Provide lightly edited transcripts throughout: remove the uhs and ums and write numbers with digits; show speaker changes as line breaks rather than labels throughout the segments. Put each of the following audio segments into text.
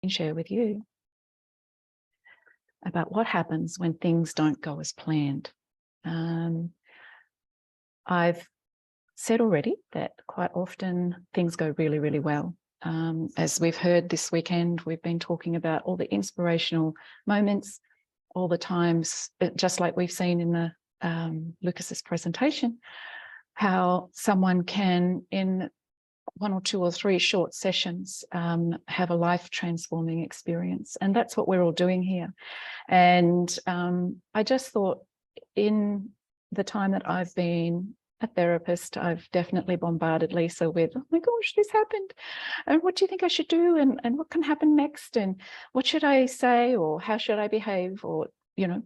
share with you about what happens when things don't go as planned. I've said already that quite often things go really, really well. As we've heard this weekend, we've been talking about all the inspirational moments, all the times, just like we've seen in the Lucas's presentation, how someone can, in 1 or 2 or 3 short sessions, have a life-transforming experience. And that's what we're all doing here. And I just thought, in the time that I've been a therapist, I've definitely bombarded Lisa with, oh my gosh, this happened. And what do you think I should do? And what can happen next? And what should I say? Or how should I behave? Or, you know,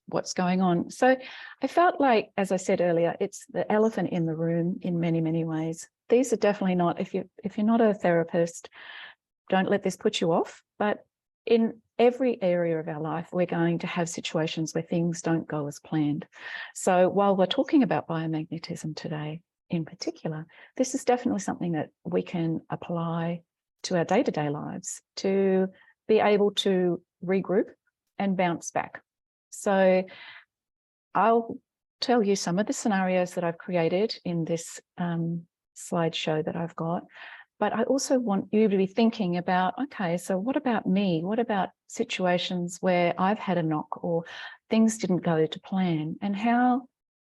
what's going on? So I felt like, as I said earlier, it's the elephant in the room in many, many ways. These are definitely not, if you're not a therapist, don't let this put you off. But in every area of our life, we're going to have situations where things don't go as planned. So while we're talking about biomagnetism today in particular, this is definitely something that we can apply to our day-to-day lives to be able to regroup and bounce back. So I'll tell you some of the scenarios that I've created in this slideshow that I've got. But I also want you to be thinking about, okay, so what about me? What about situations where I've had a knock or things didn't go to plan? And how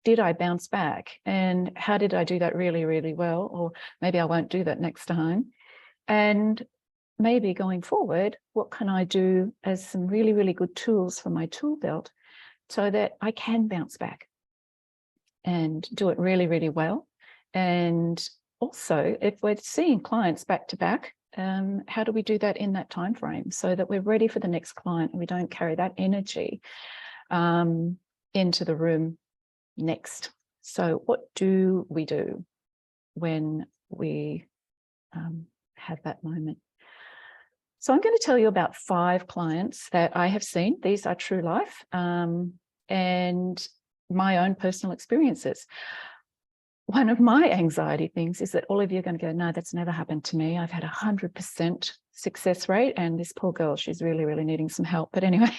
did I bounce back? And how did I do that really, really well? Or maybe I won't do that next time. And maybe going forward, what can I do as some really, really good tools for my tool belt so that I can bounce back and do it really, really well? And also, if we're seeing clients back to back, how do we do that in that time frame so that we're ready for the next client and we don't carry that energy into the room next? So what do we do when we have that moment? So I'm going to tell you about 5 clients that I have seen. These are true life and my own personal experiences. One of my anxiety things is that all of you are going to go, no, that's never happened to me. I've had 100% success rate, and this poor girl, she's really, really needing some help. But anyway,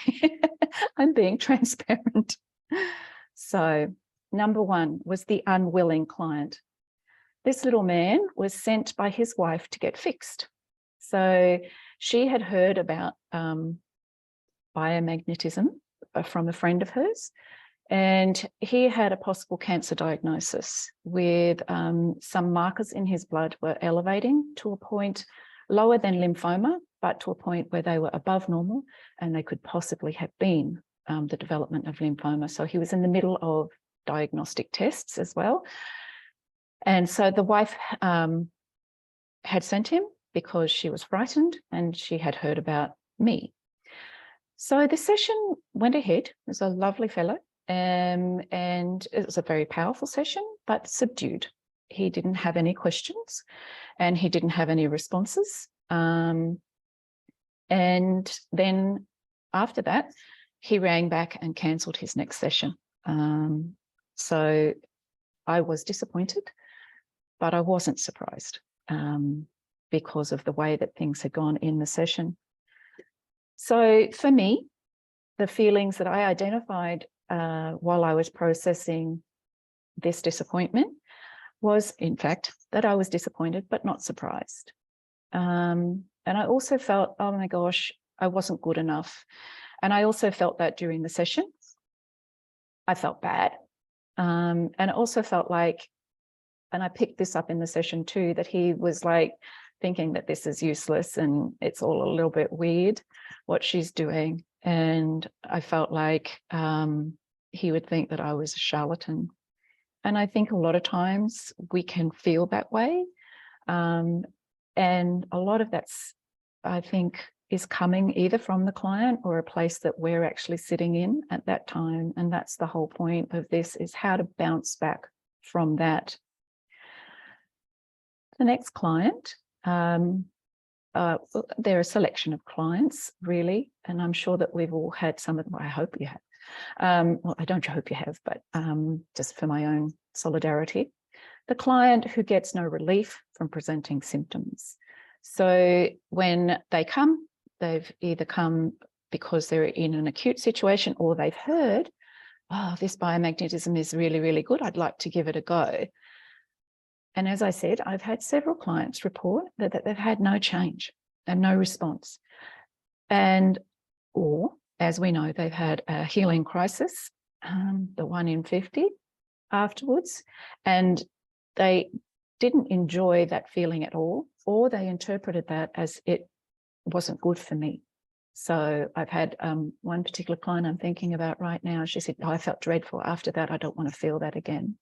I'm being transparent. So number 1 was the unwilling client. This little man was sent by his wife to get fixed. So she had heard about biomagnetism from a friend of hers. And he had a possible cancer diagnosis with some markers in his blood were elevating to a point lower than lymphoma, but to a point where they were above normal and they could possibly have been the development of lymphoma. So he was in the middle of diagnostic tests as well. And so the wife had sent him because she was frightened and she had heard about me. So the session went ahead. It was a lovely fellow. And it was a very powerful session, but subdued. He didn't have any questions and he didn't have any responses. And then after that, he rang back and cancelled his next session. So I was disappointed, but I wasn't surprised because of the way that things had gone in the session. So for me, the feelings that I identified while I was processing this disappointment was, in fact, that I was disappointed but not surprised. And I also felt, oh my gosh, I wasn't good enough. And I also felt that during the session. I felt bad. And I also felt like, and I picked this up in the session too, that he was like thinking that this is useless and it's all a little bit weird what she's doing. And I felt like he would think that I was a charlatan. And I think a lot of times we can feel that way. And a lot of that's, I think, is coming either from the client or a place that we're actually sitting in at that time. And that's the whole point of this, is how to bounce back from that. The next client, they're a selection of clients, really, and I'm sure that we've all had some of them. I hope you have. Well, I don't hope you have, but just for my own solidarity. The client who gets no relief from presenting symptoms. So when they come, they've either come because they're in an acute situation, or they've heard, oh, this biomagnetism is really, really good, I'd like to give it a go. And as I said, I've had several clients report that they've had no change and no response. And, or as we know, they've had a healing crisis, the 1 in 50 afterwards, and they didn't enjoy that feeling at all, or they interpreted that as it wasn't good for me. So I've had one particular client I'm thinking about right now. She said, oh, I felt dreadful after that. I don't want to feel that again.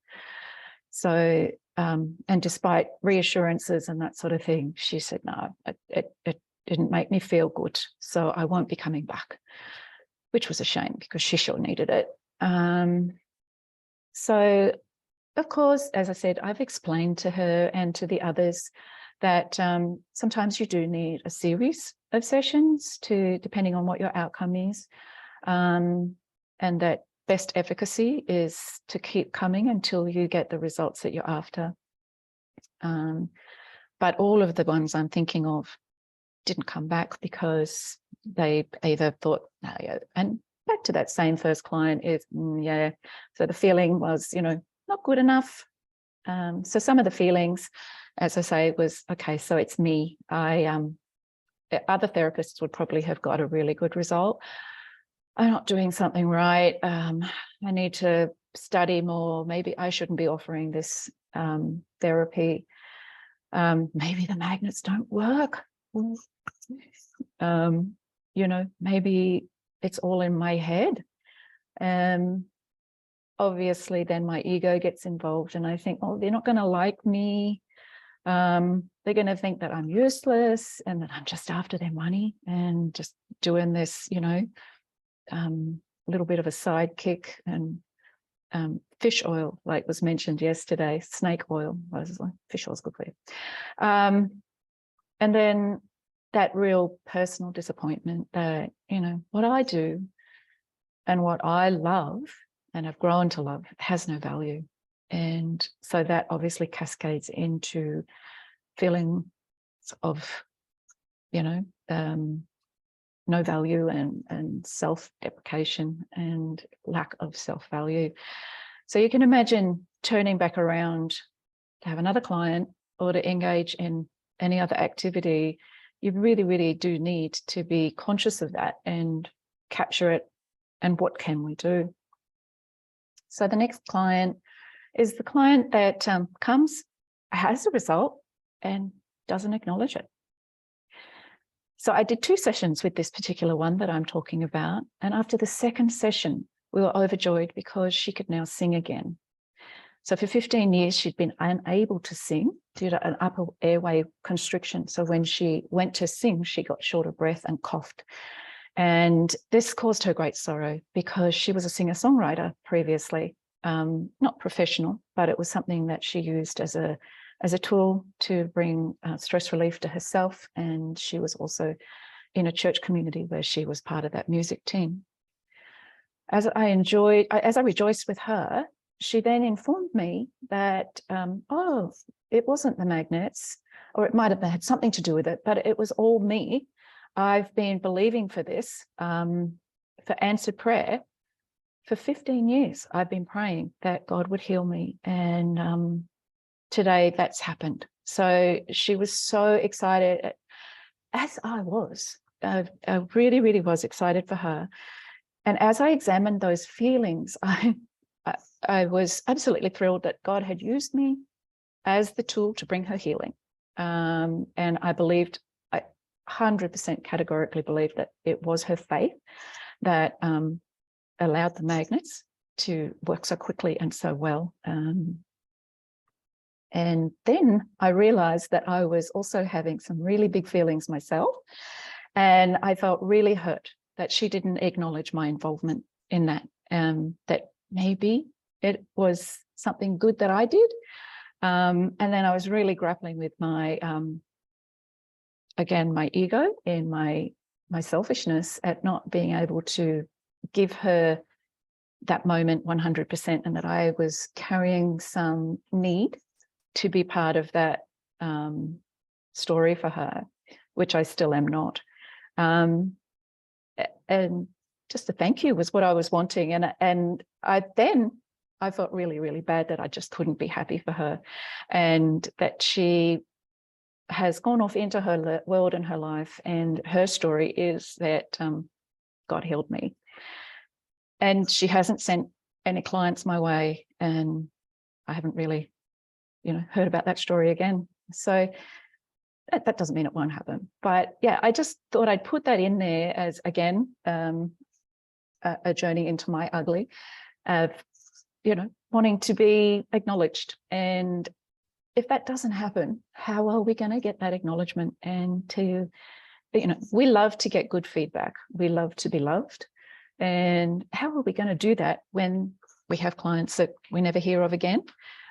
So, and despite reassurances and that sort of thing, she said, no, it didn't make me feel good. So I won't be coming back, which was a shame because she sure needed it. So, of course, as I said, I've explained to her and to the others that sometimes you do need a series of sessions depending on what your outcome is, and that best efficacy is to keep coming until you get the results that you're after. But all of the ones I'm thinking of didn't come back because they either thought, no, yeah, and back to that same first client is, yeah, so the feeling was, not good enough. So some of the feelings, as I say, was, okay, so it's me. Other therapists would probably have got a really good result. I'm not doing something right. I need to study more. Maybe I shouldn't be offering this therapy. Maybe the magnets don't work. Maybe it's all in my head. Obviously, then my ego gets involved and I think, oh, they're not going to like me. They're going to think that I'm useless and that I'm just after their money and just doing this, a little bit of a sidekick. And fish oil, like was mentioned yesterday, snake oil, fish oil is good for you. And then that real personal disappointment that, what I do and what I love and have grown to love has no value. And so that obviously cascades into feelings of, no value and self-deprecation and lack of self-value. So you can imagine turning back around to have another client or to engage in any other activity. You really, really do need to be conscious of that and capture it. And what can we do? So the next client is the client that comes, has a result and doesn't acknowledge it. So I did 2 sessions with this particular one that I'm talking about. And after the second session, we were overjoyed because she could now sing again. So for 15 years, she'd been unable to sing due to an upper airway constriction. So when she went to sing, she got short of breath and coughed. And this caused her great sorrow because she was a singer-songwriter previously, not professional, but it was something that she used as a tool to bring stress relief to herself. And she was also in a church community where she was part of that music team. As I rejoiced with her, she then informed me that, it wasn't the magnets, or it might have had something to do with it, but it was all me. I've been believing for this, for answered prayer. For 15 years, I've been praying that God would heal me. And today that's happened. So she was so excited, as I was. I really, really was excited for her. And as I examined those feelings, I was absolutely thrilled that God had used me as the tool to bring her healing. And I 100% categorically believed that it was her faith that allowed the magnets to work so quickly and so well. And then I realized that I was also having some really big feelings myself. And I felt really hurt that she didn't acknowledge my involvement in that, that maybe it was something good that I did. And then I was really grappling with my, again, my ego and my selfishness at not being able to give her that moment 100%, and that I was carrying some need to be part of that story for her, which I still am not. And just a thank you was what I was wanting. And I felt really, really bad that I just couldn't be happy for her, and that she has gone off into her world and her life, and her story is that God healed me. And she hasn't sent any clients my way, and I haven't really, heard about that story again. So that doesn't mean it won't happen. But yeah, I just thought I'd put that in there as, again, a journey into my ugly of, wanting to be acknowledged. And if that doesn't happen, how are we going to get that acknowledgement? And we love to get good feedback. We love to be loved. And how are we going to do that when we have clients that we never hear of again?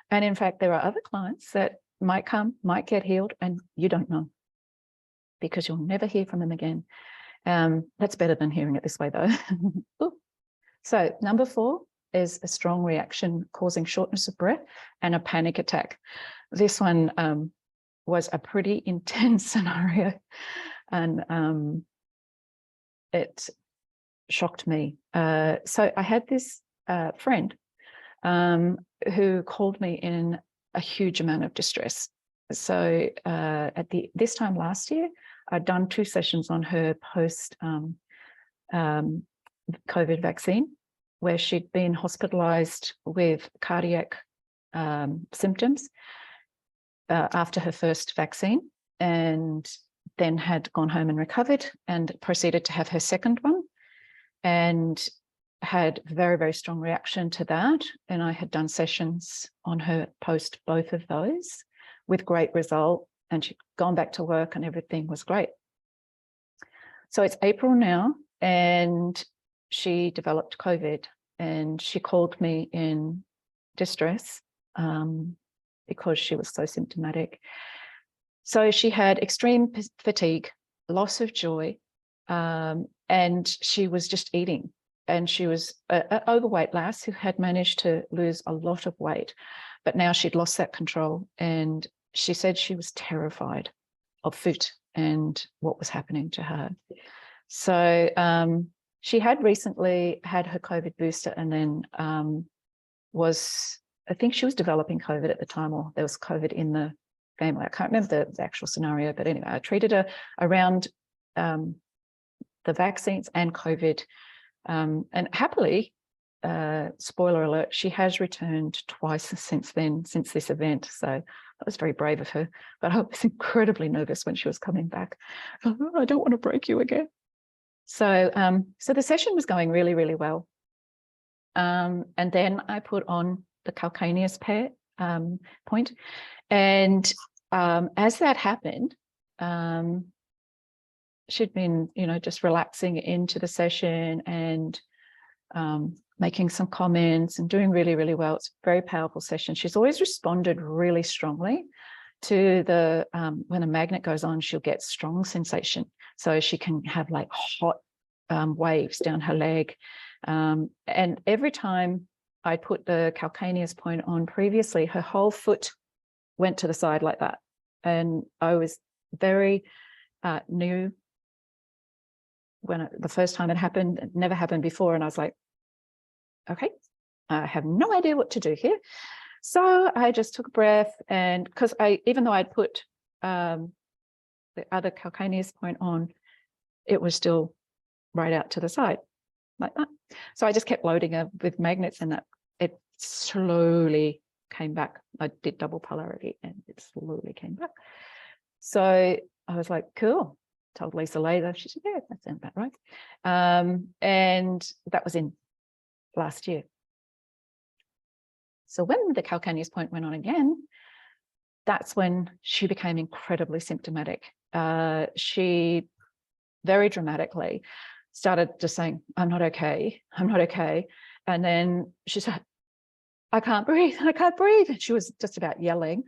And in fact, there are other clients that might might get healed, and you don't know, because you'll never hear from them again. That's better than hearing it this way, though. So number 4 is a strong reaction causing shortness of breath and a panic attack. This one was a pretty intense scenario, and it shocked me. So I had this friend who called me in a huge amount of distress. So at this time last year, I'd done 2 sessions on her post COVID vaccine, where she'd been hospitalized with cardiac symptoms after her first vaccine, and then had gone home and recovered and proceeded to have her second one, and had very, very strong reaction to that. And I had done sessions on her post both of those with great result, and she'd gone back to work and everything was great. So it's April now, and she developed COVID, and she called me in distress because she was so symptomatic. So she had extreme fatigue, loss of joy, and she was just eating. And she was an overweight lass who had managed to lose a lot of weight, but now she'd lost that control. And she said she was terrified of food and what was happening to her. So she had recently had her COVID booster, and then I think she was developing COVID at the time, or there was COVID in the family. I can't remember the actual scenario, but anyway, I treated her around the vaccines and COVID. And happily, spoiler alert, she has returned twice since then, since this event. So that was very brave of her, but I was incredibly nervous when she was coming back. I don't want to break you again. So the session was going really, really well. And then I put on the calcaneus point. And as that happened, she'd been, just relaxing into the session and making some comments and doing really, really well. It's a very powerful session. She's always responded really strongly to the, when a magnet goes on, she'll get strong sensation. So she can have like hot waves down her leg. And every time I put the calcaneus point on previously, her whole foot went to the side like that. And I was very new when the first time it happened. It never happened before. And I was like, okay, I have no idea what to do here. So I just took a breath, and because even though I'd put the other calcaneus point on, it was still right out to the side like that. So I just kept loading her with magnets, and that it slowly came back. I did double polarity and it slowly came back. So I was like, cool. Told Lisa later. She said, yeah, that sounds about right. And that was in last year. So when the calcaneus point went on again, that's when she became incredibly symptomatic. She very dramatically started just saying, I'm not okay. I'm not okay. And then she said, I can't breathe. I can't breathe. And she was just about yelling.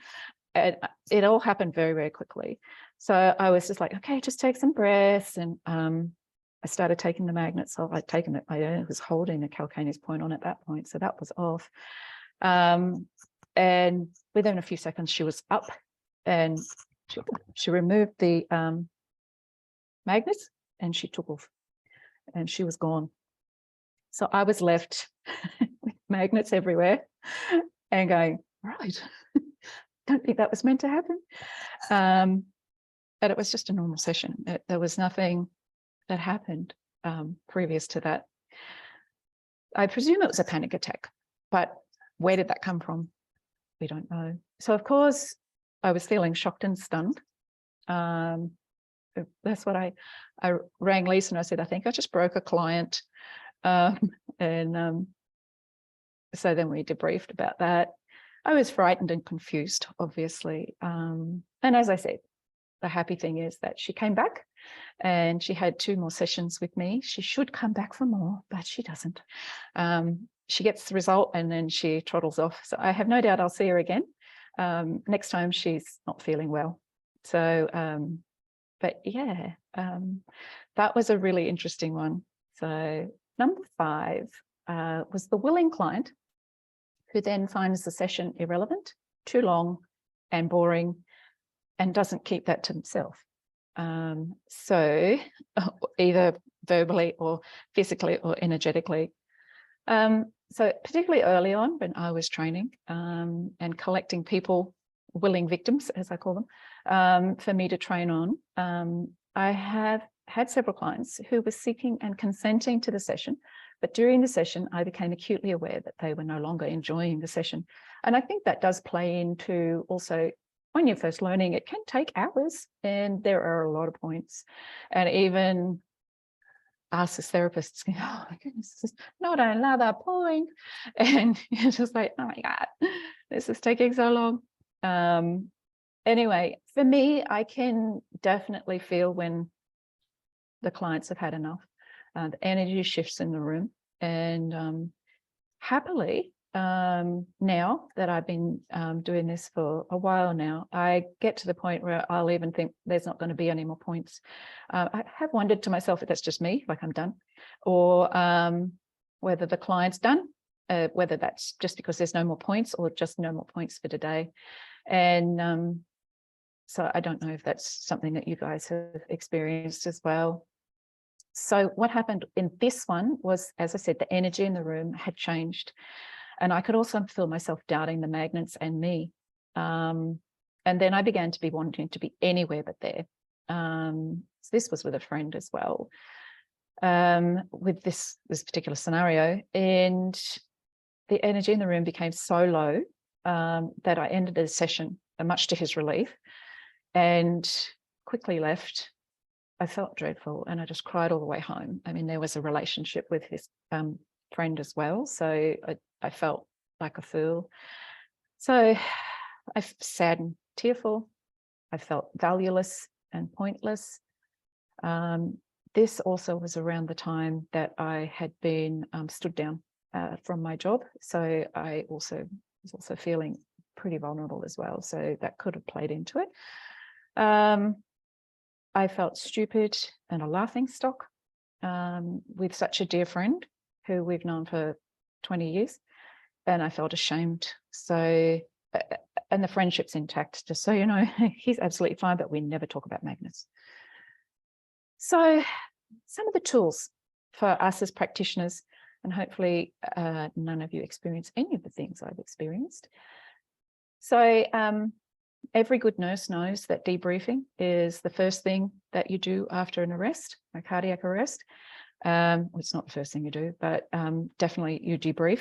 And it all happened very, very quickly. So I was just like, okay, just take some breaths. And I started taking the magnets off. I'd taken it. I was holding a calcaneus point on at that point. So that was off. And within a few seconds, she was up, and she removed the magnets, and she took off and she was gone. So I was left with magnets everywhere and going, right, don't think that was meant to happen. But it was just a normal session. There was nothing that happened previous to that. I presume it was a panic attack, but where did that come from? We don't know. So of course, I was feeling shocked and stunned. That's what I rang Lisa and I said, I think I just broke a client. So then we debriefed about that. I was frightened and confused, obviously. And as I said, the happy thing is that she came back and she had 2 more sessions with me. She should come back for more, but she doesn't. She gets the result and then she trottles off. So I have no doubt I'll see her again next time she's not feeling well. So, but yeah, that was a really interesting one. So number 5 was the willing client who then finds the session irrelevant, too long and boring, and doesn't keep that to himself. So either verbally or physically or energetically. So particularly early on when I was training and collecting people, willing victims, as I call them, for me to train on, I have had several clients who were seeking and consenting to the session, but during the session, I became acutely aware that they were no longer enjoying the session. And I think that does play into also when you're first learning, it can take hours and there are a lot of points. And even us as therapists, oh my goodness, this is not another point. And you're just like, oh my God, this is taking so long. Anyway, for me, I can definitely feel when the clients have had enough. The energy shifts in the room. And happily, now that I've been doing this for a while now, I get to the point where I'll even think there's not going to be any more points. I have wondered to myself if that's just me, like I'm done, or whether the client's done, whether that's just because there's no more points or just no more points for today. And so I don't know if that's something that you guys have experienced as well. So what happened in this one was, as I said, the energy in the room had changed. And I could also feel myself doubting the magnets and me. And then I began to be wanting to be anywhere but there. So this was with a friend as well, with this particular scenario. And the energy in the room became so low that I ended the session, much to his relief, and quickly left. I felt dreadful and I just cried all the way home. I mean, there was a relationship with his friend as well. So I felt like a fool. So I sad and tearful. I felt valueless and pointless. This also was around the time that I had been stood down from my job. So I also was also feeling pretty vulnerable as well. So that could have played into it. I felt stupid and a laughing stock with such a dear friend who we've known for 20 years. And I felt ashamed. So, and the friendship's intact, just so you know, he's absolutely fine, but we never talk about magnets. So some of the tools for us as practitioners, and hopefully none of you experience any of the things I've experienced. So every good nurse knows that debriefing is the first thing that you do after an arrest, a cardiac arrest. Well, it's not the first thing you do, but definitely you debrief.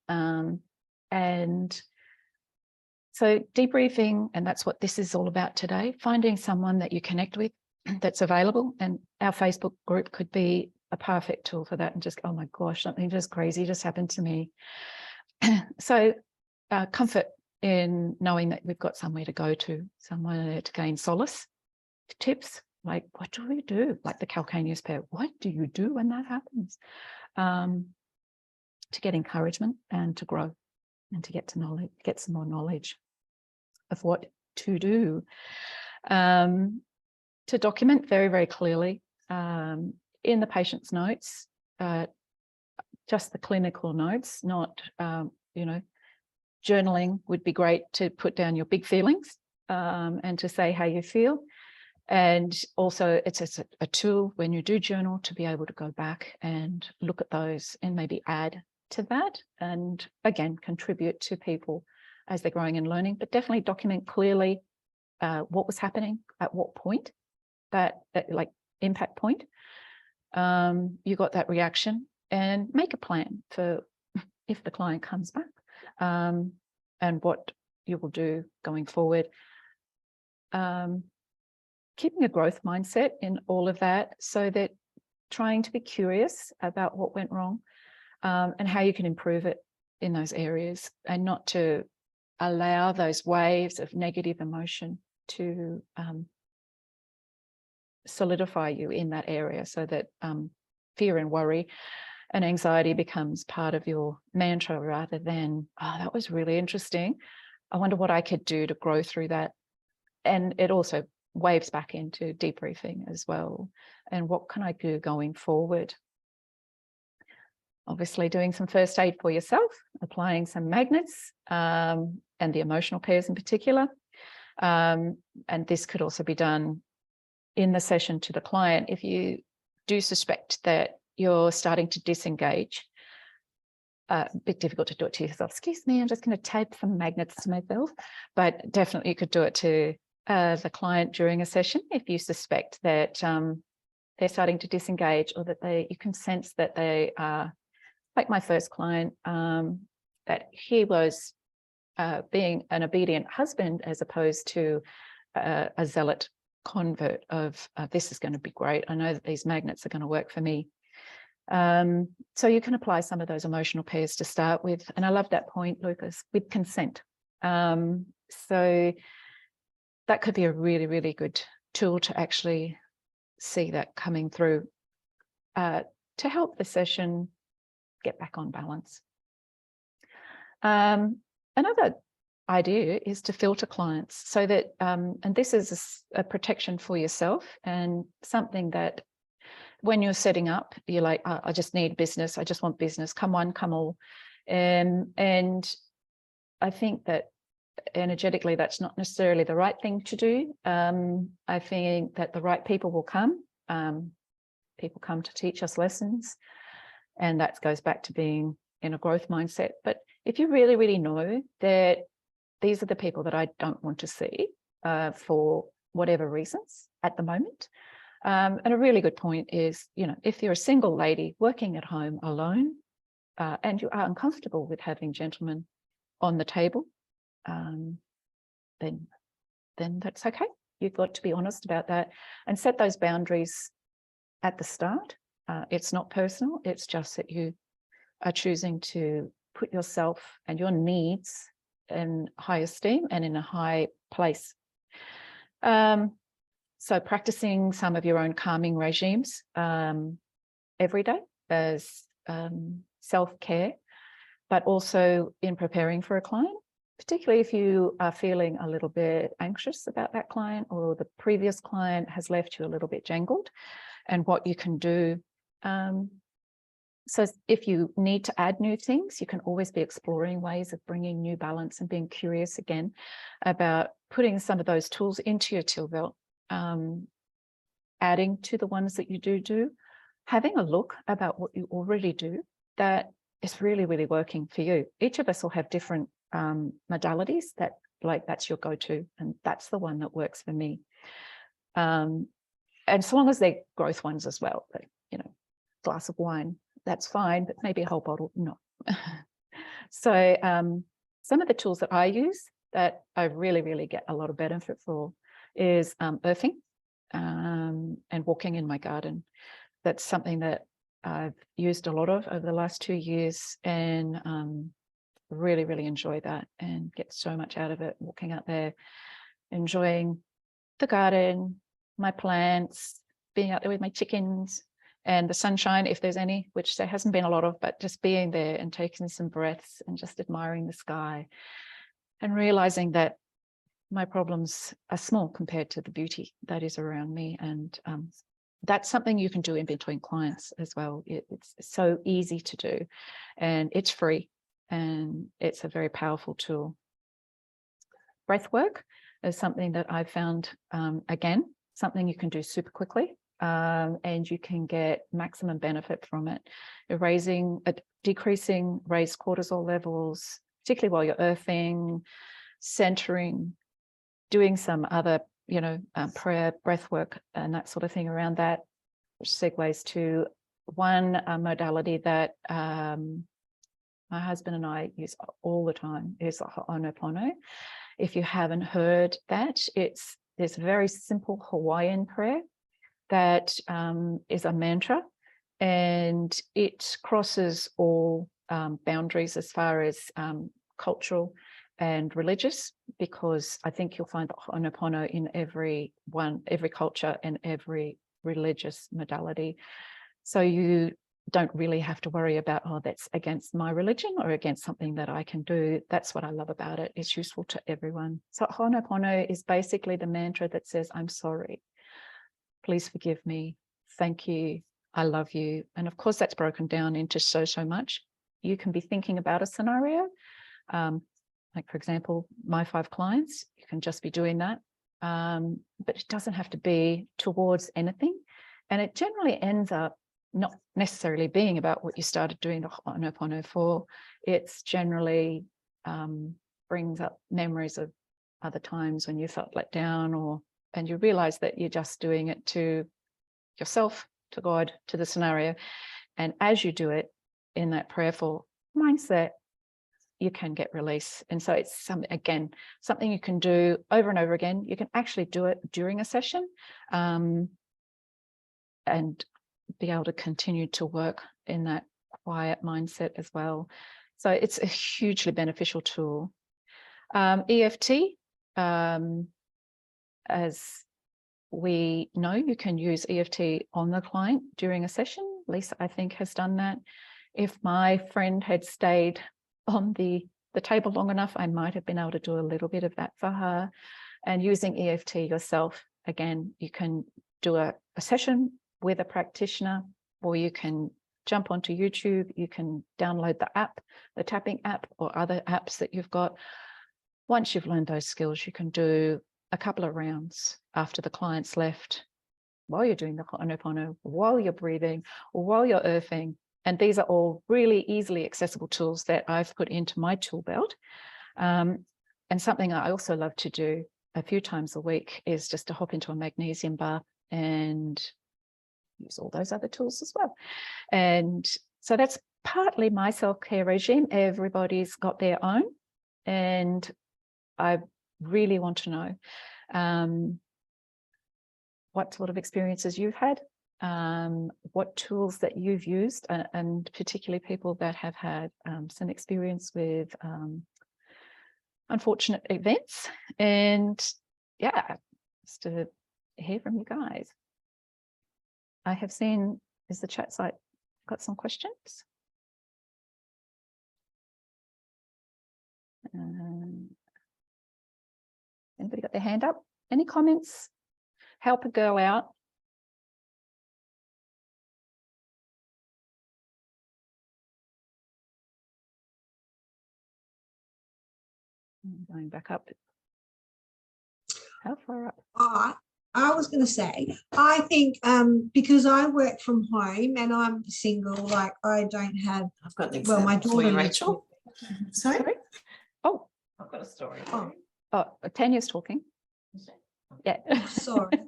And so debriefing, and that's what this is all about today, finding someone that you connect with that's available. And our Facebook group could be a perfect tool for that. And just, oh my gosh, something just crazy just happened to me. So comfort in knowing that we've got somewhere to go to, somewhere to gain solace, tips, like what do we do? Like the calcaneus pair, what do you do when that happens? To get encouragement and to grow and to get to knowledge, get some more knowledge of what to do. To document very, very clearly in the patient's notes, just the clinical notes, not, you know, journaling would be great to put down your big feelings and to say how you feel. And also it's a tool when you do journal to be able to go back and look at those and maybe add to that, and again, contribute to people as they're growing and learning, but definitely document clearly what was happening at what point, that like impact point. You got that reaction, and make a plan for if the client comes back, and what you will do going forward. Keeping a growth mindset in all of that, so that trying to be curious about what went wrong, and how you can improve it in those areas, and not to allow those waves of negative emotion to solidify you in that area, so that fear and worry and anxiety becomes part of your mantra, rather than, oh, that was really interesting, I wonder what I could do to grow through that. And it also waves back into debriefing as well, and what can I do going forward. Obviously doing some first aid for yourself, applying some magnets, and the emotional pairs in particular. And this could also be done in the session to the client if you do suspect that you're starting to disengage. A bit difficult to do it to yourself. Excuse me, I'm just going to tape some magnets to myself, but definitely you could do it to the client during a session if you suspect that they're starting to disengage, or that you can sense that they are, like my first client, that he was being an obedient husband as opposed to a zealot convert of this is going to be great, I know that these magnets are going to work for me. So you can apply some of those emotional pairs to start with. And I love that point, Lucas, with consent. So that could be a really, really good tool to actually see that coming through, to help the session get back on balance. Another idea is to filter clients, so that, and this is a protection for yourself, and something that when you're setting up, you're like, oh, I just need business, I just want business, come one, come all. And I think that energetically, that's not necessarily the right thing to do. I think that the right people will come. People come to teach us lessons, and that goes back to being in a growth mindset. But if you really, really know that these are the people that I don't want to see for whatever reasons at the moment. And a really good point is, you know, if you're a single lady working at home alone, and you are uncomfortable with having gentlemen on the table, then that's okay. You've got to be honest about that and set those boundaries at the start. It's not personal, it's just that you are choosing to put yourself and your needs in high esteem and in a high place. So practicing some of your own calming regimes every day as self-care, but also in preparing for a client, particularly if you are feeling a little bit anxious about that client, or the previous client has left you a little bit jangled, and what you can do. So if you need to add new things, you can always be exploring ways of bringing new balance and being curious again about putting some of those tools into your tool belt, adding to the ones that you do, having a look about what you already do that is really, really working for you. Each of us will have different modalities that, like, that's your go-to, and that's the one that works for me. And so long as they're growth ones as well, like, you know, glass of wine, that's fine, but maybe a whole bottle, no. So some of the tools that I use that I really, really get a lot of benefit for is earthing and walking in my garden. That's something that I've used a lot of over the last 2 years, and really, really enjoy that and get so much out of it, walking out there, enjoying the garden, my plants, being out there with my chickens, and the sunshine, if there's any, which there hasn't been a lot of, but just being there and taking some breaths and just admiring the sky and realizing that my problems are small compared to the beauty that is around me. And that's something you can do in between clients as well. It's so easy to do, and it's free, and it's a very powerful tool. Breath work is something that I found, again, something you can do super quickly, and you can get maximum benefit from it. Decreasing raised cortisol levels, particularly while you're earthing, centering, doing some other, prayer, breath work, and that sort of thing around that, which segues to one modality that my husband and I use all the time is Ho'onopono. If you haven't heard that, it's this very simple Hawaiian prayer that is a mantra, and it crosses all boundaries as far as cultural and religious, because I think you'll find Ho'onopono in every culture and every religious modality. So you don't really have to worry about, oh, that's against my religion or against something that I can do. That's what I love about it. It's useful to everyone. So Ho'onopono is basically the mantra that says, I'm sorry, please forgive me, thank you, I love you. And of course, that's broken down into so much. You can be thinking about a scenario. Like, for example, my 5 clients, you can just be doing that. But it doesn't have to be towards anything. And it generally ends up not necessarily being about what you started doing the Ho'onopono for. It's generally brings up memories of other times when you felt let down, and you realize that you're just doing it to yourself, to God, to the scenario. And as you do it in that prayerful mindset, you can get release. And so it's something you can do over and over again. You can actually do it during a session and be able to continue to work in that quiet mindset as well. So it's a hugely beneficial tool. EFT, as we know, you can use EFT on the client during a session. Lisa, I think, has done that. If my friend had stayed on the table long enough, I might have been able to do a little bit of that for her. And using EFT yourself, again, you can do a session with a practitioner, or you can jump onto YouTube, you can download the app, the tapping app, or other apps that you've got. Once you've learned those skills, you can do a couple of rounds after the client's left, while you're doing the Ho'onopono, while you're breathing, or while you're earthing. And these are all really easily accessible tools that I've put into my tool belt. And something I also love to do a few times a week is just to hop into a magnesium bath and use all those other tools as well. And so that's partly my self-care regime. Everybody's got their own. And I really want to know what sort of experiences you've had, what tools that you've used, and particularly people that have had some experience with unfortunate events. And yeah, just to hear from you guys. I have seen, is the chat site got some questions? Anybody got their hand up? Any comments? Help a girl out. Going back up. How far up?
I was going to say, I think because I work from home and I'm single, like I don't have.
I've got an example.
Well, my daughter,
Rachel.
Sorry?
Oh,
I've got a story.
Oh, Tanya's talking. Yeah.
Sorry.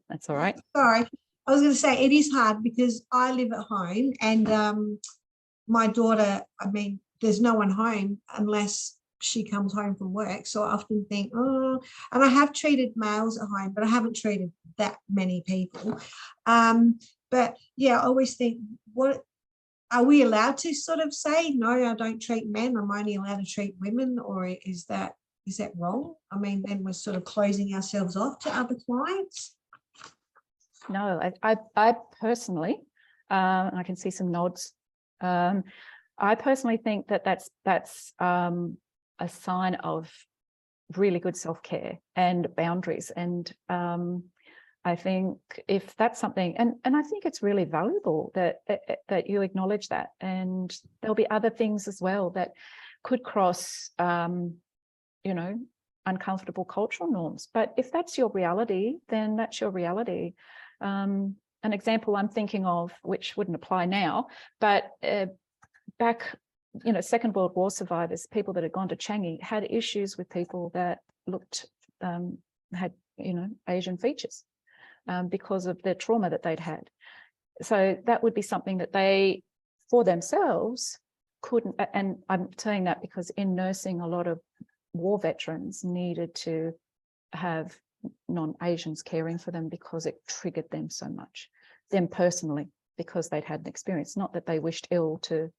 That's all right.
Sorry. I was going to say it is hard because I live at home and my daughter, I mean, there's no one home unless she comes home from work. So I often think, oh, and I have treated males at home, but I haven't treated that many people. But yeah, I always think, what are we allowed to sort of say, no, I don't treat men, I'm only allowed to treat women, or is that wrong? I mean, then we're sort of closing ourselves off to other clients.
No, I personally, I can see some nods. I personally think that that's a sign of really good self-care and boundaries. And I think if that's something, and I think it's really valuable that you acknowledge that, and there'll be other things as well that could cross, uncomfortable cultural norms. But if that's your reality, then that's your reality. An example I'm thinking of, which wouldn't apply now, but back, Second World War survivors, people that had gone to Changi, had issues with people that looked, had, Asian features because of the trauma that they'd had. So that would be something that they, for themselves, couldn't, and I'm saying that because in nursing, a lot of war veterans needed to have non-Asians caring for them because it triggered them so much, them personally, because they'd had an experience, not that they wished ill to,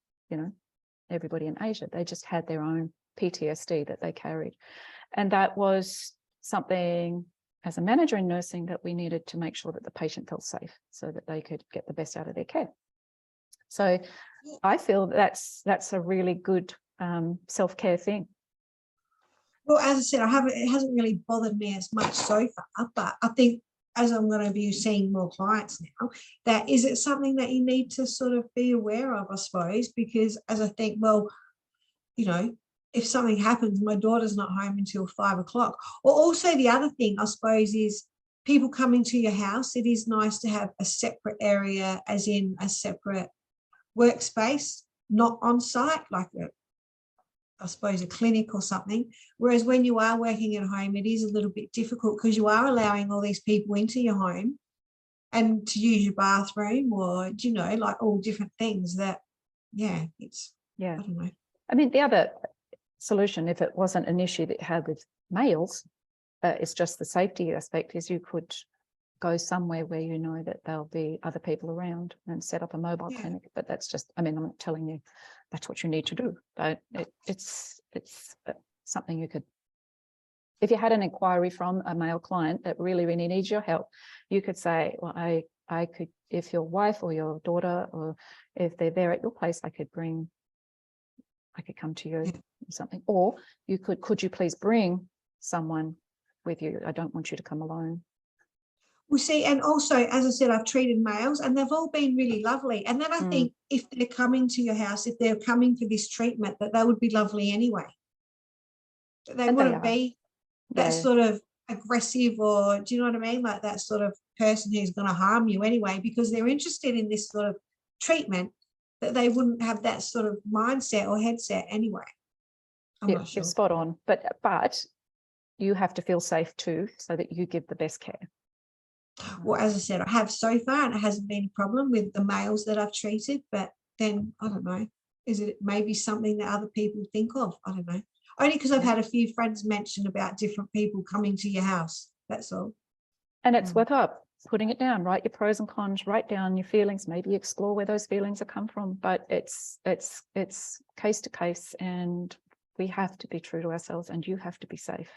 everybody in Asia. They just had their own PTSD that they carried. And that was something, as a manager in nursing, that we needed to make sure that the patient felt safe so that they could get the best out of their care. So I feel that's a really good self-care thing.
Well, as I said, it hasn't really bothered me as much so far, but I think as I'm going to be seeing more clients now, that is it something that you need to sort of be aware of, I suppose, because as I think, well, if something happens, my daughter's not home until 5 o'clock. Or also the other thing, I suppose, is people coming to your house. It is nice to have a separate area, as in a separate workspace, not on site, like I suppose a clinic or something. Whereas when you are working at home, it is a little bit difficult because you are allowing all these people into your home and to use your bathroom or, like all different things that, I don't know.
I mean, the other solution, if it wasn't an issue that you had with males, it's just the safety aspect, is you could go somewhere where you know that there'll be other people around and set up a mobile clinic. But that's just, I'm not telling you that's what you need to do, but it's something you could, if you had an inquiry from a male client that really, really needs your help, you could say, well, I could, if your wife or your daughter, or if they're there at your place, I could come to you or something. Or you could you please bring someone with you? I don't want you to come alone.
We see, and also, as I said, I've treated males and they've all been really lovely. And then I think if they're coming to your house, if they're coming for this treatment, that they would be lovely anyway. They wouldn't be that sort of aggressive, or do you know what I mean? Like that sort of person who's going to harm you anyway, because they're interested in this sort of treatment, that they wouldn't have that sort of mindset or headset anyway. I'm not sure.
You're spot on. But you have to feel safe too, so that you give the best care.
Well, as I said, I have so far, and it hasn't been a problem with the males that I've treated, but then I don't know, is it maybe something that other people think of? I don't know. Only because I've had a few friends mention about different people coming to your house. That's all.
And it's worth putting it down. Write your pros and cons, write down your feelings, maybe explore where those feelings have come from. But it's case to case, and we have to be true to ourselves, and you have to be safe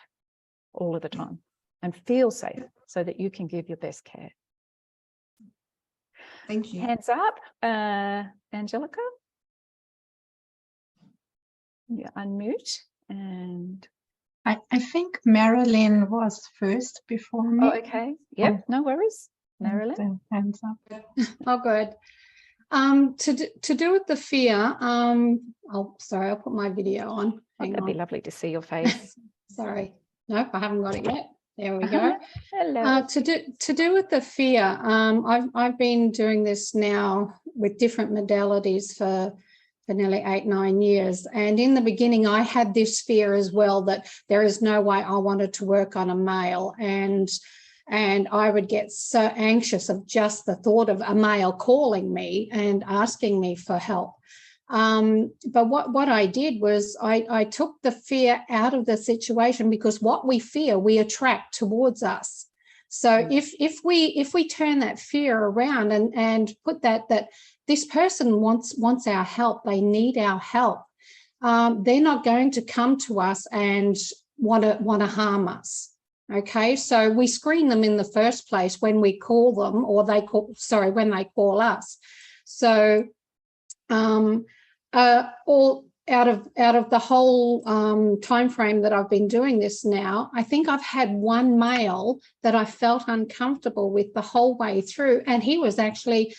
all of the time and feel safe so that you can give your best care.
Thank you.
Hands up, Angelica. You unmute. And
I think Marilyn was first before me.
Oh, okay. Yep, no worries. Marilyn.
Hands up. Oh, good. To do with the fear, I'll put my video on.
That'd be lovely to see your face.
Sorry. Nope, I haven't got it yet. There we go.
Hello.
To do with the fear, I've been doing this now with different modalities for nearly 8-9 years. And in the beginning, I had this fear as well, that there is no way I wanted to work on a male. And I would get so anxious of just the thought of a male calling me and asking me for help. But what I did was I took the fear out of the situation, because what we fear, we attract towards us. So if we turn that fear around and put that this person wants our help, they need our help, they're not going to come to us and want to harm us. Okay, so we screen them in the first place when we call them, or when they call us. So out of the whole time frame that I've been doing this now, I think I've had one male that I felt uncomfortable with the whole way through, and he was actually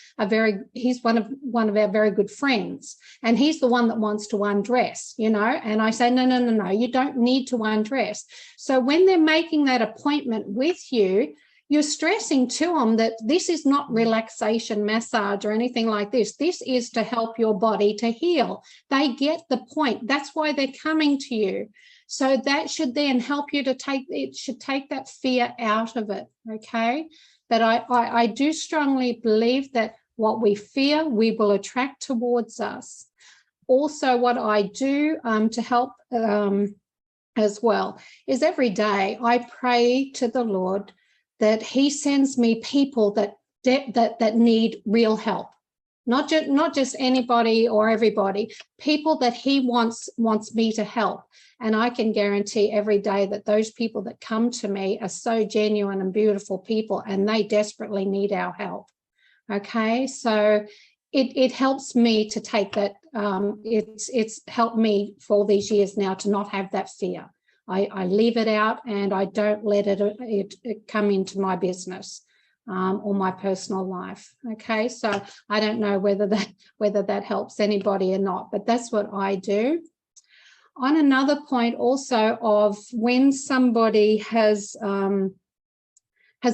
he's one of our very good friends, and he's the one that wants to undress, you know, and I say, no, you don't need to undress. So when they're making that appointment with you, you're stressing to them that this is not relaxation massage or anything like this. This is to help your body to heal. They get the point. That's why they're coming to you. So that should then help you to take that fear out of it, okay? But I do strongly believe that what we fear, we will attract towards us. Also, what I do to help as well is every day I pray to the Lord that he sends me people that need real help, not just anybody or everybody, people that he wants me to help. And I can guarantee every day that those people that come to me are so genuine and beautiful people, and they desperately need our help. Okay, so it helps me to take that. It's helped me for all these years now to not have that fear. I leave it out, and I don't let it come into my business or my personal life. Okay, so I don't know whether that helps anybody or not, but that's what I do. On another point also of when somebody has a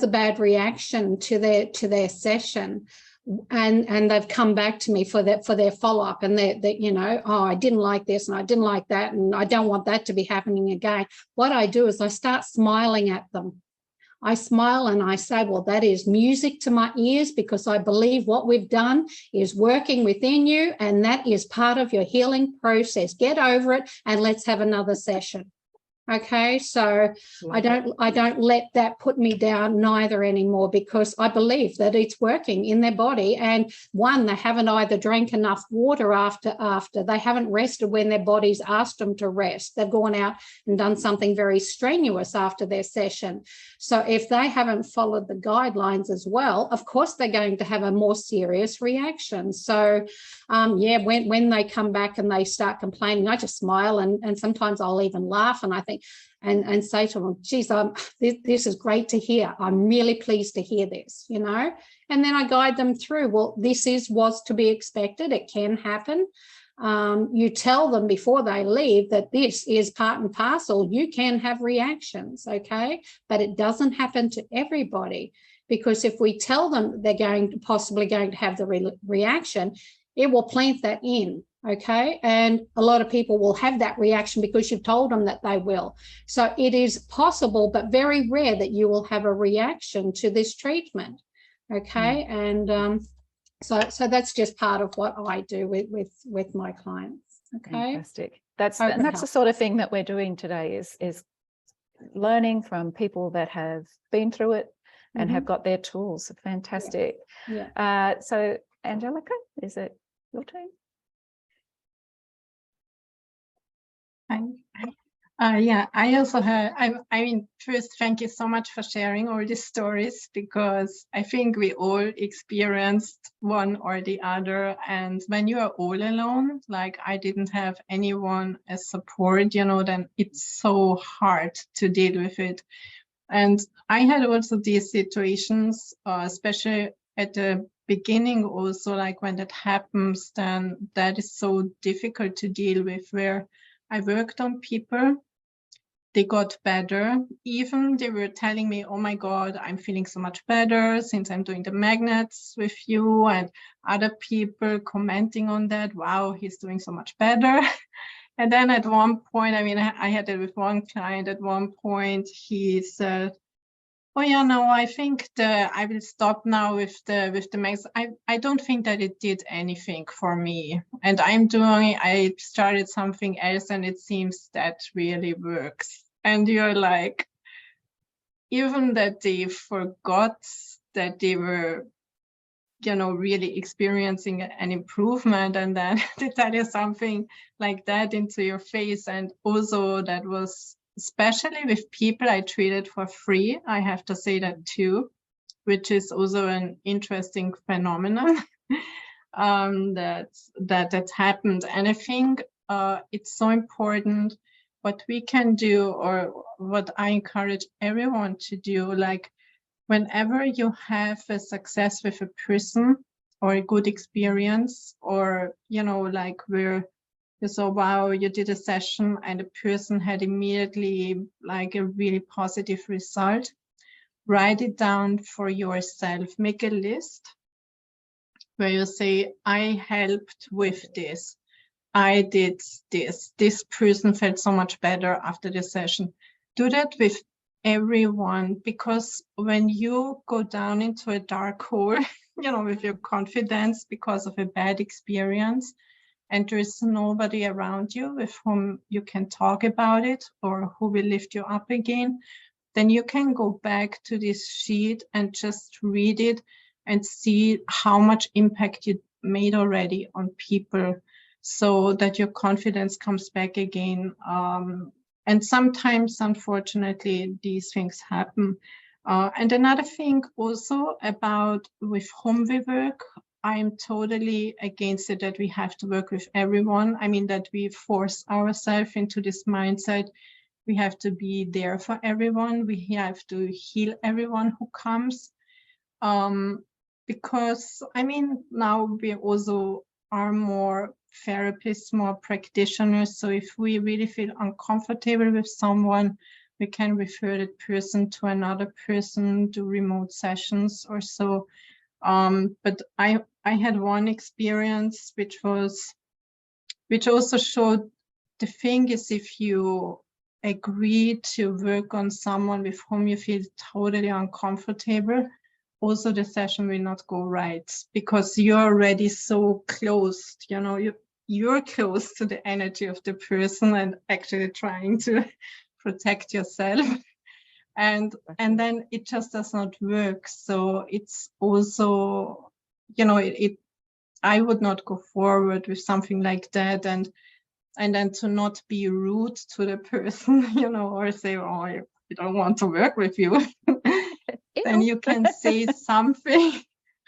bad reaction to their session, and they've come back to me for their follow-up, and that you know, oh, I didn't like this and I didn't like that and I don't want that to be happening again. What I do is I start smiling at them. I smile and I say, well, that is music to my ears, because I believe what we've done is working within you, and that is part of your healing process. Get over it and let's have another session. Okay, so I don't let that put me down neither anymore, because I believe that it's working in their body. And one, they haven't either drank enough water after they haven't rested when their body's asked them to rest. They've gone out and done something very strenuous after their session. So if they haven't followed the guidelines as well, of course they're going to have a more serious reaction. So yeah, when they come back and they start complaining, I just smile, and sometimes I'll even laugh, and I think and say to them, geez, this is great to hear. I'm really pleased to hear this, you know, and then I guide them through, well, this was to be expected. It can happen. You tell them before they leave that this is part and parcel. You can have reactions, okay, but it doesn't happen to everybody, because if we tell them they're possibly going to have the reaction, it will plant that in, okay? And a lot of people will have that reaction because you've told them that they will. So it is possible, but very rare, that you will have a reaction to this treatment, okay? And so that's just part of what I do with my clients, okay?
Fantastic. That's the sort of thing that we're doing today, is learning from people that have been through it and have got their tools. Fantastic. Yeah. So Angelica, is it your turn?
Yeah, I also have, I mean, first, thank you so much for sharing all these stories, because I think we all experienced one or the other. And when you are all alone, like I didn't have anyone as support, you know, then it's so hard to deal with it. And I had also these situations, especially at the beginning also, like when that happens, then that is so difficult to deal with, where I worked on people, they got better. Even they were telling me, oh my God, I'm feeling so much better since I'm doing the magnets with you, and other people commenting on that, wow, he's doing so much better. And then at one point, I mean, I had it with one client. At one point he said, oh yeah, no, I think I will stop now with the max. I don't think that it did anything for me, and I started something else, and it seems that really works. And you're like, even that they forgot that they were, you know, really experiencing an improvement, and then they tell you something like that into your face. And also that was, especially with people I treated for free, I have to say that too, which is also an interesting phenomenon that's happened. And I think it's so important what we can do, or what I encourage everyone to do. Like, whenever you have a success with a person or a good experience, or, you know, like where you saw, wow, you did a session and a person had immediately like a really positive result, write it down for yourself. Make a list where you say, I helped with this. I did this. This person felt so much better after the session. Do that with everyone, because when you go down into a dark hole, you know, with your confidence because of a bad experience, and there is nobody around you with whom you can talk about it or who will lift you up again, then you can go back to this sheet and just read it and see how much impact you made already on people, so that your confidence comes back again. And sometimes, unfortunately, these things happen. And another thing also about with whom we work, I'm totally against it that we have to work with everyone. I mean, that we force ourselves into this mindset. We have to be there for everyone. We have to heal everyone who comes. Because, I mean, now we also are more therapists, more practitioners. So if we really feel uncomfortable with someone, we can refer that person to another person, do remote sessions or so. But I had one experience which also showed the thing is, if you agree to work on someone with whom you feel totally uncomfortable, also the session will not go right, because you're already so close, you know, you're close to the energy of the person and actually trying to protect yourself. And then it just does not work. So it's also, you know, I would not go forward with something like that, and then to not be rude to the person, you know, or say, oh, I don't want to work with you. Then you can say something.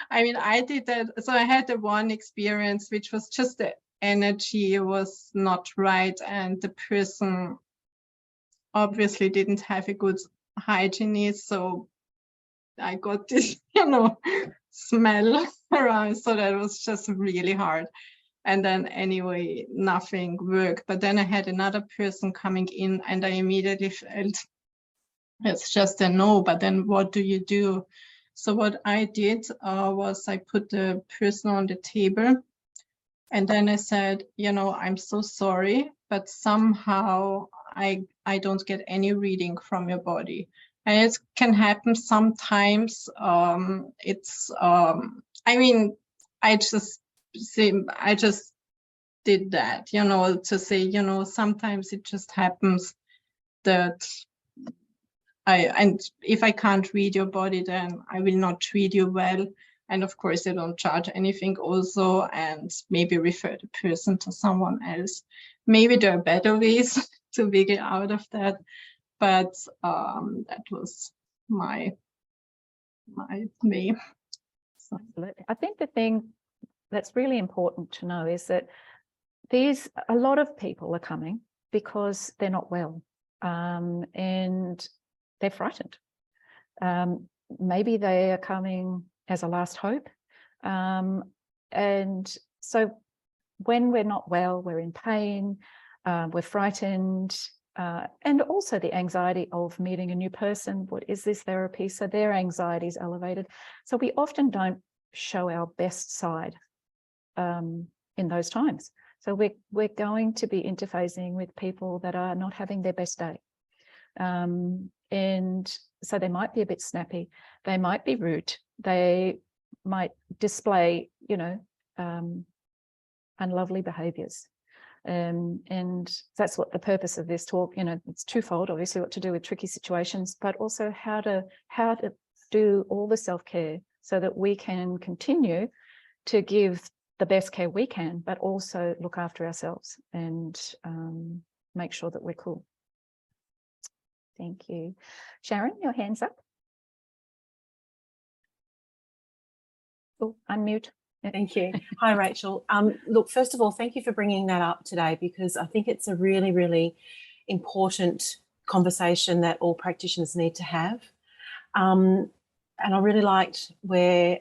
I mean, I did that. So I had the one experience, which was just the energy was not right, and the person obviously didn't have a good hygiene, so I got this, you know, smell around. So that was just really hard. And then anyway, nothing worked. But then I had another person coming in, and I immediately felt it's just a no. But then what do you do? So what I did was I put the person on the table, and then I said, you know, I'm so sorry, but somehow I don't get any reading from your body. And it can happen sometimes. I mean, I just did that, you know, to say, you know, sometimes it just happens that and if I can't read your body, then I will not treat you well. And of course, I don't charge anything also, and maybe refer the person to someone else. Maybe there are better ways to wiggle out of that, but that was my way. So.
Absolutely. I think the thing that's really important to know is that a lot of people are coming because they're not well, and they're frightened. Maybe they are coming as a last hope. And so when we're not well, we're in pain, we're frightened, and also the anxiety of meeting a new person. What is this therapy? So their anxiety is elevated. So we often don't show our best side in those times. So we're going to be interfacing with people that are not having their best day. And so they might be a bit snappy, they might be rude, they might display, you know, unlovely behaviors. And that's what the purpose of this talk, you know, it's twofold, obviously, what to do with tricky situations, but also how to do all the self-care so that we can continue to give the best care we can, but also look after ourselves and make sure that we're cool. Thank you. Sharon, your hand's up. Oh, unmute.
Thank you. Hi, Rachel. Look, first of all, thank you for bringing that up today, because I think it's a really, really important conversation that all practitioners need to have. And I really liked where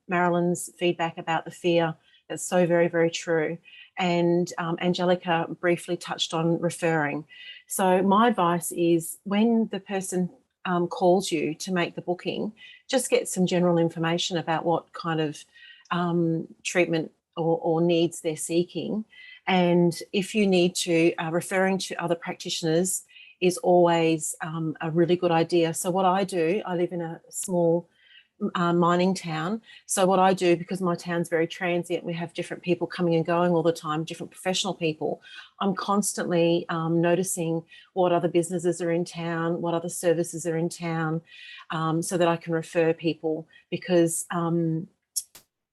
Marilyn's feedback about the fear. That's so very, very true. And Angelica briefly touched on referring. So my advice is, when the person calls you to make the booking, just get some general information about what kind of treatment or needs they're seeking. And if you need to, referring to other practitioners is always a really good idea. So what I do, I live in a small mining town. So what I do, because my town's very transient, we have different people coming and going all the time, different professional people. I'm constantly noticing what other businesses are in town, what other services are in town, so that I can refer people, because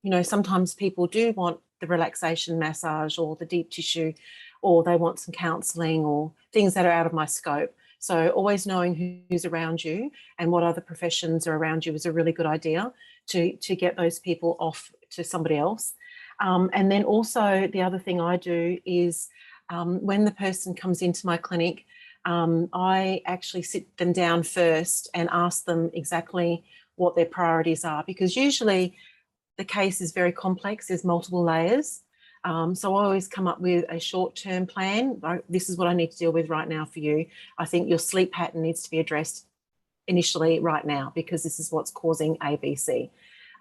you know, sometimes people do want the relaxation massage or the deep tissue, or they want some counselling or things that are out of my scope. So always knowing who's around you and what other professions are around you is a really good idea to get those people off to somebody else. And then also the other thing I do is when the person comes into my clinic, I actually sit them down first and ask them exactly what their priorities are, because usually the case is very complex. There's multiple layers. So I always come up with a short-term plan. This is what I need to deal with right now for you. I think your sleep pattern needs to be addressed initially right now, because this is what's causing A, B, C.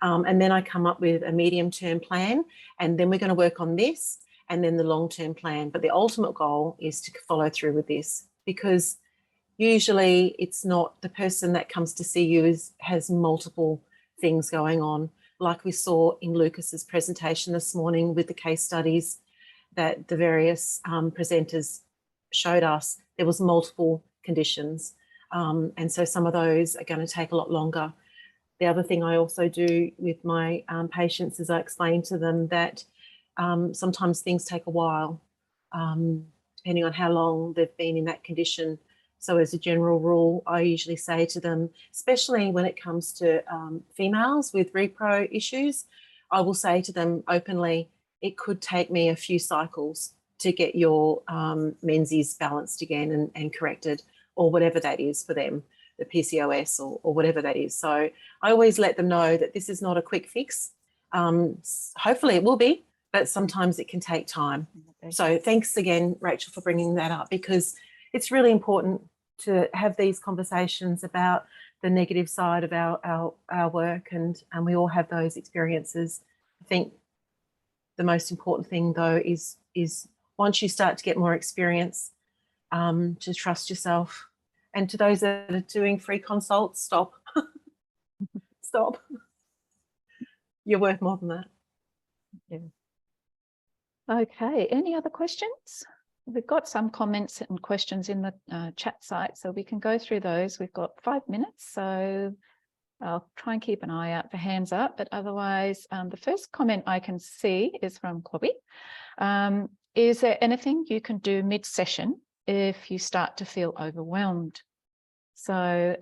And then I come up with a medium-term plan, and then we're going to work on this, and then the long-term plan. But the ultimate goal is to follow through with this, because usually it's not the person that comes to see you has multiple things going on. Like we saw in Lucas's presentation this morning with the case studies that the various presenters showed us, there was multiple conditions. And so some of those are going to take a lot longer. The other thing I also do with my patients is I explain to them that sometimes things take a while, depending on how long they've been in that condition. So as a general rule, I usually say to them, especially when it comes to females with repro issues, I will say to them openly, it could take me a few cycles to get your menses balanced again and corrected, or whatever that is for them, the PCOS or whatever that is. So I always let them know that this is not a quick fix. Hopefully it will be, but sometimes it can take time. So thanks again, Rachel, for bringing that up, because it's really important to have these conversations about the negative side of our work, and we all have those experiences. I think the most important thing though is once you start to get more experience, to trust yourself. And to those that are doing free consults, stop. Stop. You're worth more than that.
Yeah. Okay, any other questions? We've got some comments and questions in the chat site, so we can go through those. We've got 5 minutes, so I'll try and keep an eye out for hands up, but otherwise, the first comment I can see is from Chloe. Is there anything you can do mid-session if you start to feel overwhelmed? So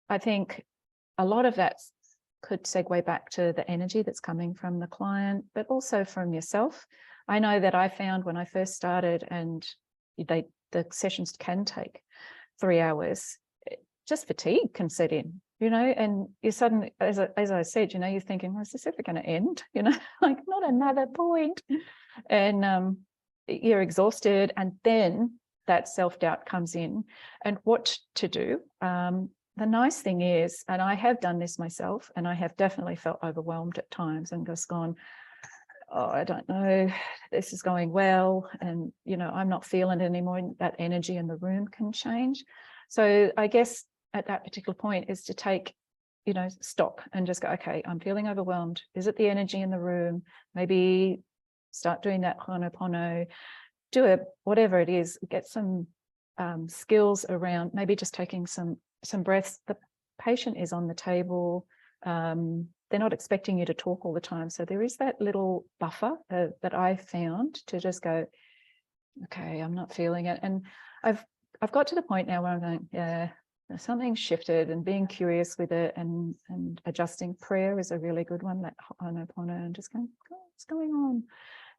I think a lot of that could segue back to the energy that's coming from the client, but also from yourself. I know that I found when I first started, and the sessions can take 3 hours, just fatigue can set in, you know, and you suddenly, as I said, you know, you're thinking, well, is this ever going to end? You know, like not another point. And you're exhausted, and then that self-doubt comes in and what to do. The nice thing is, and I have done this myself, and I have definitely felt overwhelmed at times and just gone, oh, I don't know, this is going well, and, you know, I'm not feeling it anymore. That energy in the room can change. So I guess at that particular point is to take, you know, stop and just go, okay, I'm feeling overwhelmed. Is it the energy in the room? Maybe start doing that Ho'oponopono, do it, whatever it is, get some skills around maybe just taking some breaths. The patient is on the table. They're not expecting you to talk all the time. So there is that little buffer that I found to just go, okay, I'm not feeling it. And I've got to the point now where I'm going, yeah, something shifted, and being curious with it and adjusting. Prayer is a really good one, like Ho'oponopono, and just going, oh, what's going on?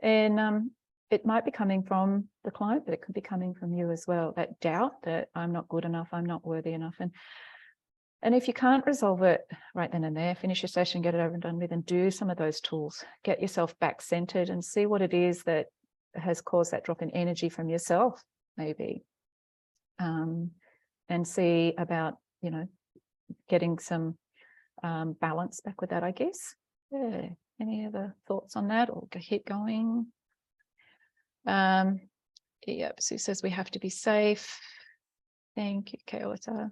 And it might be coming from the client, but it could be coming from you as well. That doubt that I'm not good enough, I'm not worthy enough. And if you can't resolve it right then and there, finish your session, get it over and done with, and do some of those tools. Get yourself back centered and see what it is that has caused that drop in energy from yourself, maybe. And see about, you know, getting some balance back with that, I guess. Yeah. Any other thoughts on that, or keep going? Yep, Sue says we have to be safe. Thank you, Keota.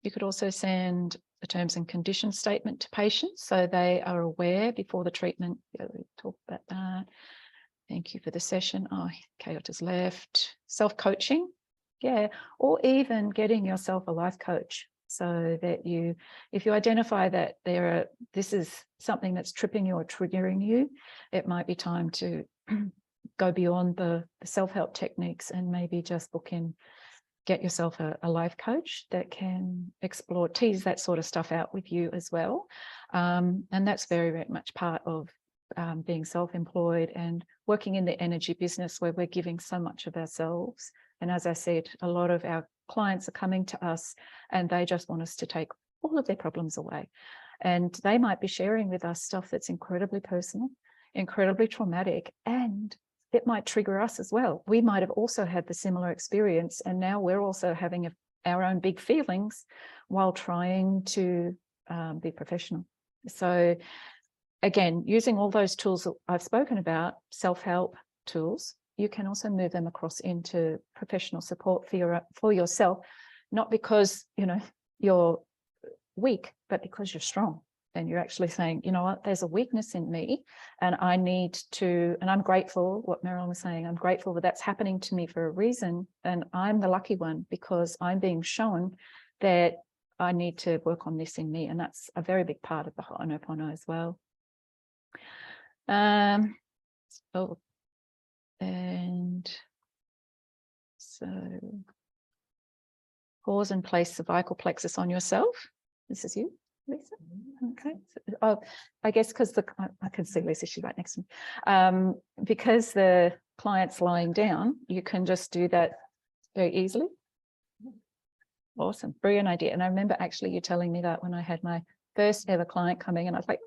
You could also send a terms and conditions statement to patients so they are aware before the treatment. Yeah, we talked about that. Thank you for the session. Oh, Keota's left. Self-coaching, yeah, or even getting yourself a life coach, so that you, if you identify that this is something that's tripping you or triggering you, it might be time to go beyond the self-help techniques and maybe just book in, get yourself a life coach that can explore, tease that sort of stuff out with you as well. And that's very, very much part of being self-employed and working in the energy business, where we're giving so much of ourselves. And as I said, a lot of our clients are coming to us and they just want us to take all of their problems away. And they might be sharing with us stuff that's incredibly personal, incredibly traumatic, and it might trigger us as well. We might have also had the similar experience, and now we're also having our own big feelings while trying to be professional. So again, using all those tools that I've spoken about, self-help tools, you can also move them across into professional support for yourself, not because, you know, you're weak, but because you're strong. And you're actually saying, you know what, there's a weakness in me, and I need to, and I'm grateful, what Marilyn was saying, I'm grateful that that's happening to me for a reason. And I'm the lucky one because I'm being shown that I need to work on this in me. And that's a very big part of the Ho'oponopono as well. And so pause and place cervical plexus on yourself. This is you, Lisa. Okay. Oh, I guess because I can see Lisa, she's right next to me. Because the client's lying down, you can just do that very easily. Awesome, brilliant idea. And I remember actually you telling me that when I had my first ever client coming, and I was like,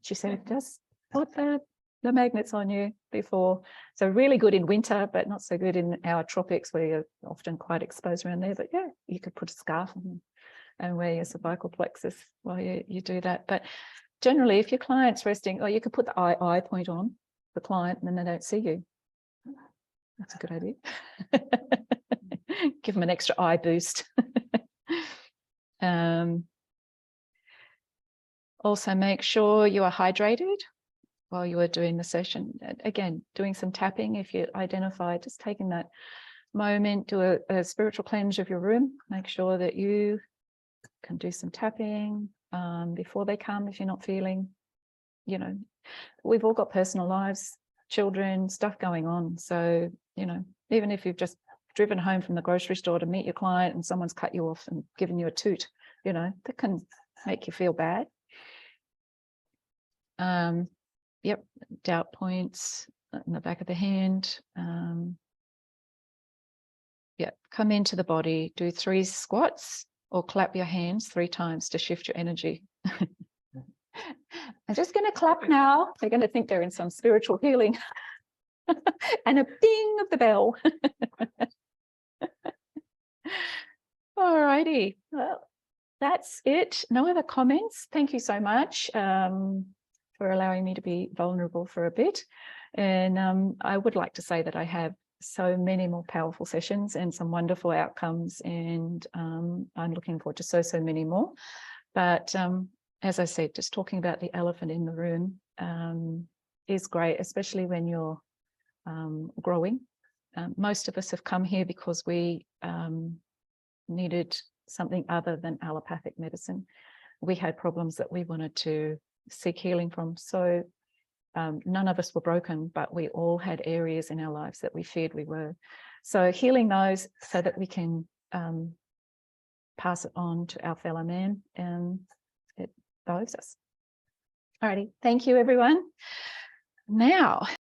she said, just put the magnets on you before. So really good in winter, but not so good in our tropics where you're often quite exposed around there. But yeah, you could put a scarf on and wear your cervical plexus while you do that. But generally, if your client's resting, or you could put the eye point on the client and then they don't see you. That's a good idea. Give them an extra eye boost. Also make sure you are hydrated while you are doing the session. Again, doing some tapping if you identify, just taking that moment, do a spiritual cleanse of your room. Make sure that you can do some tapping before they come if you're not feeling, you know, we've all got personal lives, children, stuff going on. So, you know, even if you've just driven home from the grocery store to meet your client and someone's cut you off and given you a toot, you know, that can make you feel bad. Yep, doubt points in the back of the hand. Yeah, come into the body, do 3 squats or clap your hands 3 times to shift your energy. I'm just going to clap now. They're going to think they're in some spiritual healing. And a ding of the bell. All righty. Well, that's it. No other comments. Thank you so much for allowing me to be vulnerable for a bit. And I would like to say that I have so many more powerful sessions and some wonderful outcomes, and I'm looking forward to so many more. But as I said, just talking about the elephant in the room is great, especially when you're growing. Most of us have come here because we needed something other than allopathic medicine. We had problems that we wanted to seek healing from. So none of us were broken, but we all had areas in our lives that we feared we were. So healing those so that we can pass it on to our fellow man, it behoves us. Alrighty, thank you everyone. Now